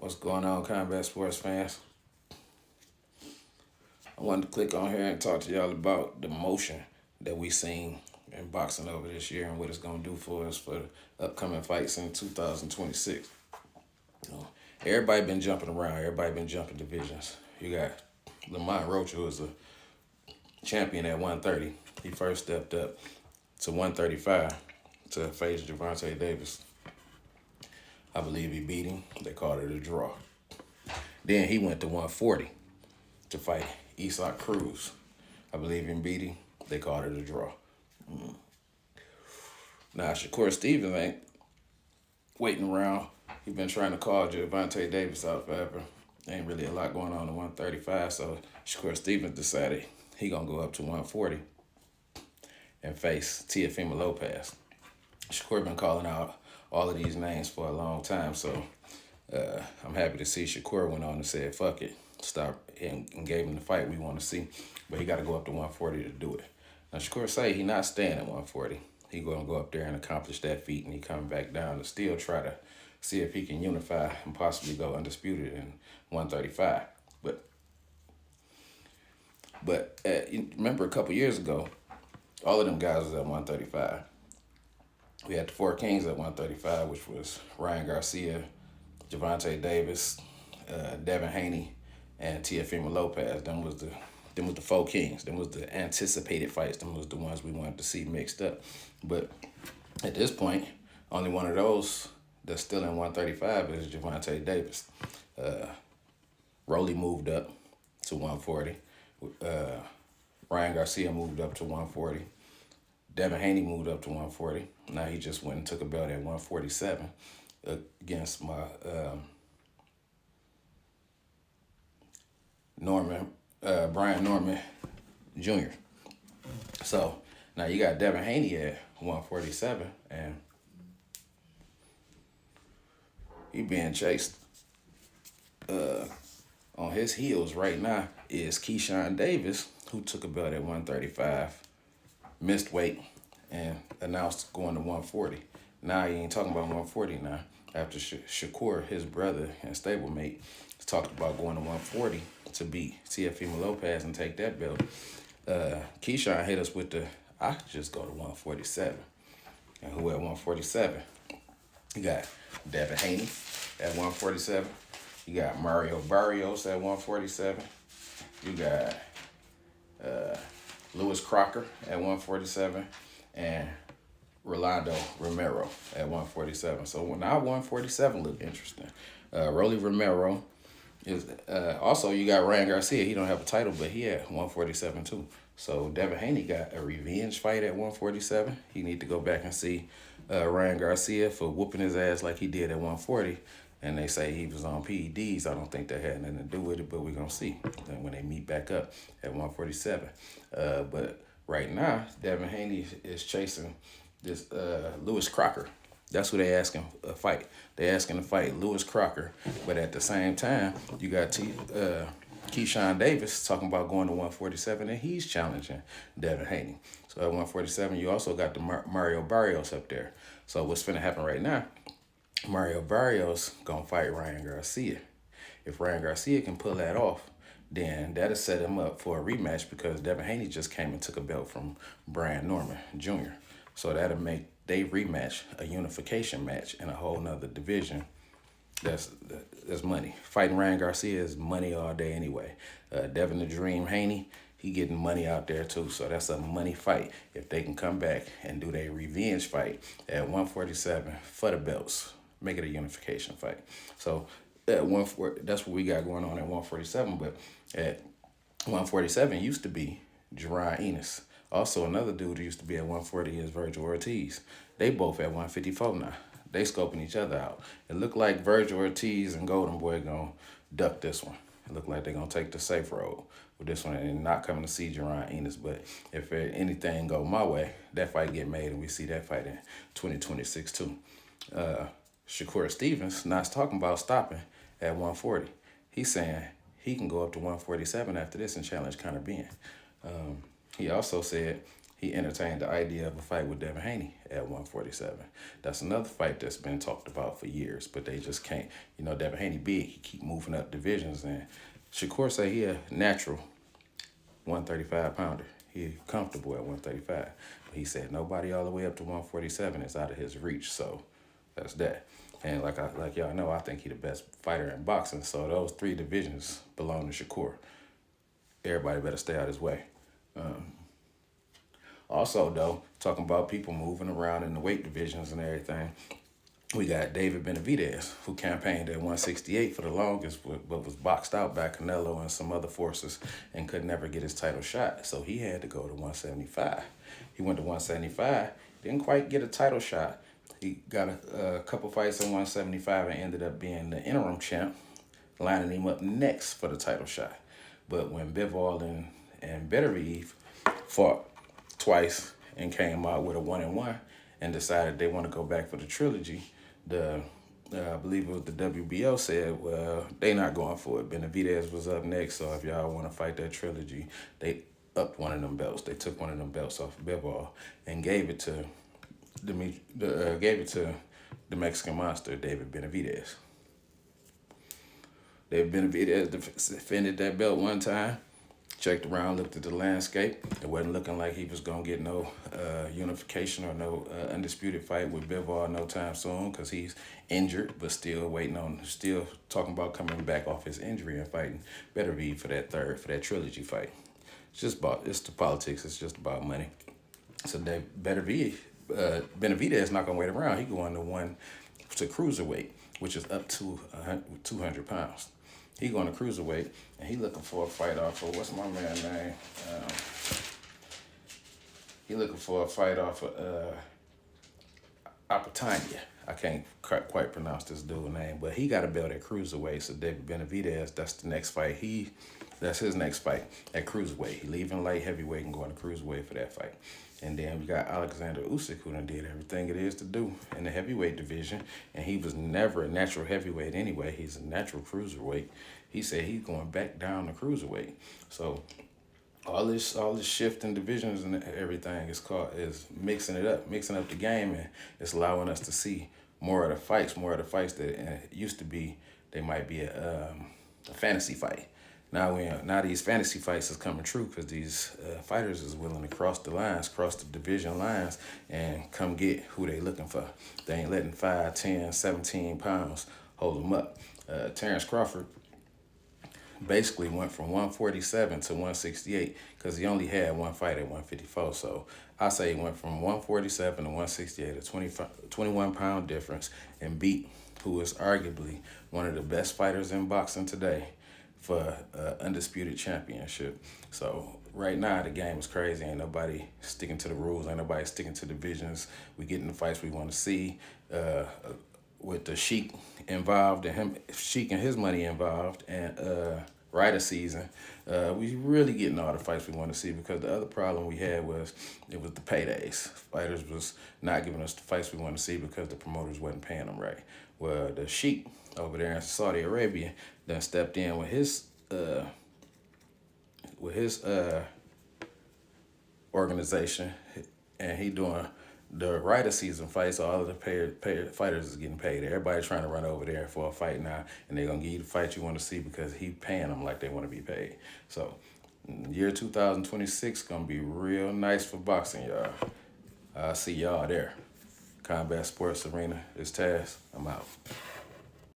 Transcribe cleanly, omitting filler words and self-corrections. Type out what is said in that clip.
What's going on, combat sports fans? I wanted to click on here and talk to y'all about the motion that we seen in boxing over this year and what it's gonna do for us for the upcoming fights in 2026. You know, everybody been jumping around. Everybody been jumping divisions. You got Lamont Roach, who was a champion at 130. He first stepped up to 135 to face Gervonta Davis. I believe he beat him. They called it a draw. Then he went to 140 to fight Isak Cruz. I believe him beat him. They called it a draw. Now, Shakur Stevens ain't waiting around. He been trying to call Gervonta Davis out forever. Ain't really a lot going on in 135, so Shakur Stevens decided he gonna go up to 140 and face Teofimo Lopez. Shakur been calling out all of these names for a long time, so I'm happy to see Shakur went on and said, fuck it, stop, and gave him the fight we want to see. But he got to go up to 140 to do it. Now, Shakur say he not staying at 140. He going to go up there and accomplish that feat, and he coming back down to still try to see if he can unify and possibly go undisputed in 135. But remember a couple years ago, all of them guys was at 135. We had the Four Kings at 135, which was Ryan Garcia, Gervonta Davis, Devin Haney, and Teofimo Lopez. Them was the Four Kings. Them was the anticipated fights. Them was the ones we wanted to see mixed up. But at this point, only one of those that's still in 135 is Gervonta Davis. Rolly moved up to 140. Ryan Garcia moved up to 140. Devin Haney moved up to 140. Now he just went and took a belt at 147 against my Brian Norman Jr. So now you got Devin Haney at 147, and he being chased. On his heels right now is Keyshawn Davis, who took a belt at 135, missed weight, and announced going to 140. Now he ain't talking about 140 now. After Shakur, his brother and stablemate, talked about going to 140 to beat Teofimo Lopez and take that belt. Keyshawn hit us with I could just go to 147. And who at 147? You got Devin Haney at 147. You got Mario Barrios at 147. You got Lewis Crocker at 147. And Rolando Romero at 147. So now 147 look interesting. Rolly Romero is also, you got Ryan Garcia. He don't have a title, but he at 147 too. So Devin Haney got a revenge fight at 147. He need to go back and see Ryan Garcia for whooping his ass like he did at 140. And they say he was on PEDs. I don't think that had nothing to do with it, but we're going to see when they meet back up at 147. But right now, Devin Haney is chasing this Lewis Crocker. That's who they asking to fight. They asking to fight Lewis Crocker. But at the same time, you got Keyshawn Davis talking about going to 147, and he's challenging Devin Haney. So at 147, you also got the Mario Barrios up there. So what's finna happen right now, Mario Barrios gonna fight Ryan Garcia. If Ryan Garcia can pull that off, then that'll set him up for a rematch because Devin Haney just came and took a belt from Brian Norman Jr. So that'll make they rematch a unification match in a whole nother division. That's money. Fighting Ryan Garcia is money all day anyway. Devin the Dream Haney, he getting money out there too. So that's a money fight. If they can come back and do their revenge fight at 147 for the belts, make it a unification fight. So at that's what we got going on at 147. But at 147 used to be Jerron Enos. Also, another dude who used to be at 140 is Virgil Ortiz. They both at 154 now. They scoping each other out. It looked like Virgil Ortiz and Golden Boy gonna duck this one. It looked like they're gonna take the safe road with this one and not coming to see Jerron Enos. But if anything go my way, that fight get made and we see that fight in 2026 too. Shakur Stevens not talking about stopping at 140. He's saying he can go up to 147 after this and challenge Conor Ben. He also said he entertained the idea of a fight with Devin Haney at 147. That's another fight that's been talked about for years, but they just can't. You know, Devin Haney big, he keep moving up divisions, and Shakur say he a natural 135 pounder. He comfortable at 135. But he said nobody all the way up to 147 is out of his reach. So that's that. And like y'all know, I think he the best fighter in boxing. So those three divisions belong to Shakur. Everybody better stay out his way. Also, though, talking about people moving around in the weight divisions and everything, we got David Benavidez, who campaigned at 168 for the longest, but was boxed out by Canelo and some other forces and could never get his title shot. So he had to go to 175. He went to 175, didn't quite get a title shot. He got a couple fights in 175 and ended up being the interim champ, lining him up next for the title shot. But when Bivol and Beterbiev fought twice and came out with a 1-1 and decided they want to go back for the trilogy, I believe it was the WBO said, well, they not going for it. Benavidez was up next, so if y'all want to fight that trilogy, they upped one of them belts. They took one of them belts off of Bivol and gave it to the Mexican monster, David Benavidez. David Benavidez defended that belt one time, checked around, looked at the landscape. It wasn't looking like he was going to get no unification or no undisputed fight with Bivol no time soon because he's injured, but still talking about coming back off his injury and fighting Beterbiev for that trilogy fight. It's the politics. It's just about money. So Benavidez is not going to wait around. He going to cruiserweight, which is up to 200 pounds. He going to cruiserweight, and he looking for a fight off of, what's my man's name? He looking for a fight off of Apatanya. I can't quite pronounce this dude's name, but he got a belt at cruiserweight. So David Benavidez, that's the next fight. That's his next fight at cruiserweight. He leaving light heavyweight and going to cruiserweight for that fight. And then we got Alexander Usyk, who done did everything it is to do in the heavyweight division. And he was never a natural heavyweight anyway. He's a natural cruiserweight. He said he's going back down to cruiserweight. So all this shifting divisions and everything is mixing up the game, and it's allowing us to see more of the fights that used to be, they might be a fantasy fight. Now these fantasy fights is coming true because these fighters is willing to cross the division lines, and come get who they looking for. They ain't letting 5, 10, 17 pounds hold them up. Terrence Crawford basically went from 147 to 168 because he only had one fight at 154. So I say he went from 147 to 168, a 21-pound difference, and beat who is arguably one of the best fighters in boxing today for undisputed championship. So right now the game is crazy. Ain't nobody sticking to the rules. Ain't nobody sticking to divisions. We getting the fights we want to see. With the Sheik involved and Sheik and his money involved, and Ryder season, we really getting all the fights we want to see, because the other problem we had was the paydays. Fighters was not giving us the fights we want to see because the promoters wasn't paying them right. Well, the Sheik over there in Saudi Arabia then stepped in with his organization, and he doing the Ryder season fights. So all of the paid fighters is getting paid. Everybody's trying to run over there for a fight now, and they're gonna give you the fight you want to see because he paying them like they want to be paid. So year 2026 gonna be real nice for boxing, y'all. I'll see y'all there. Combat Sports Arena is Taz. I'm out.